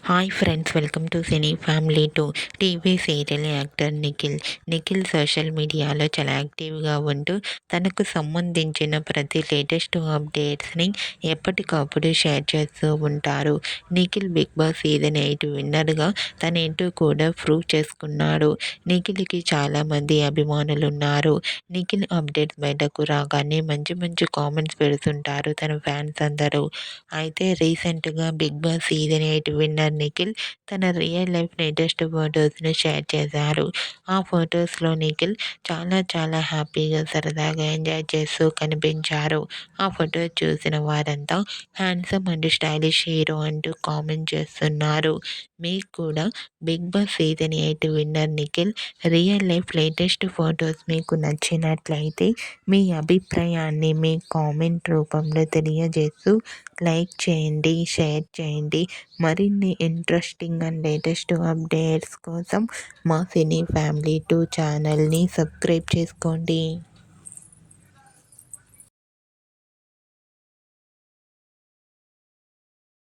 Hi friends, welcome to cine family two. TV serial actor Nikhil social మీడియాలో చాలా యాక్టివ్గా ఉంటూ తనకు సంబంధించిన ప్రతి లేటెస్ట్ అప్డేట్స్ని ఎప్పటికప్పుడు షేర్ చేస్తూ ఉంటారు. నిఖిల్ బిగ్ బాస్ సీజన్ 8 విన్నర్గా తనేంటో కూడా ప్రూవ్ చేసుకున్నాడు. నిఖిల్కి చాలామంది అభిమానులు ఉన్నారు. నిఖిల్ అప్డేట్స్ బయటకు రాగానే మంచి మంచి కామెంట్స్ పెడుతుంటారు తన ఫ్యాన్స్ అందరూ. అయితే రీసెంట్గా Bigg Boss season 8 winner Nikhil తన రియల్ లైఫ్ లేటెస్ట్ ఫొటోస్ని షేర్ చేశారు. ఆ ఫొటోస్లో నిఖిల్ చాలా హ్యాపీగా సరదాగా ఎంజాయ్ చేస్తూ కనిపించారు. ఆ ఫోటో చూసిన వారంతా హ్యాండ్సమ్ అండ్ స్టైలిష్ హీరో అంటూ కామెంట్ చేస్తున్నారు. మీకు కూడా Bigg Boss season 8 winner Nikhil real life latest photos మీకు నచ్చినట్లయితే మీ అభిప్రాయాన్ని మీ కామెంట్ రూపంలో తెలియజేస్తూ లైక్ చేయండి, షేర్ చేయండి. మరిన్ని ఇంట్రెస్టింగ్ అండ్ లేటెస్ట్ అప్డేట్స్ కోసం మా సినీ ఫ్యామిలీ 2 ఛానల్ని సబ్స్క్రైబ్ చేసుకోండి.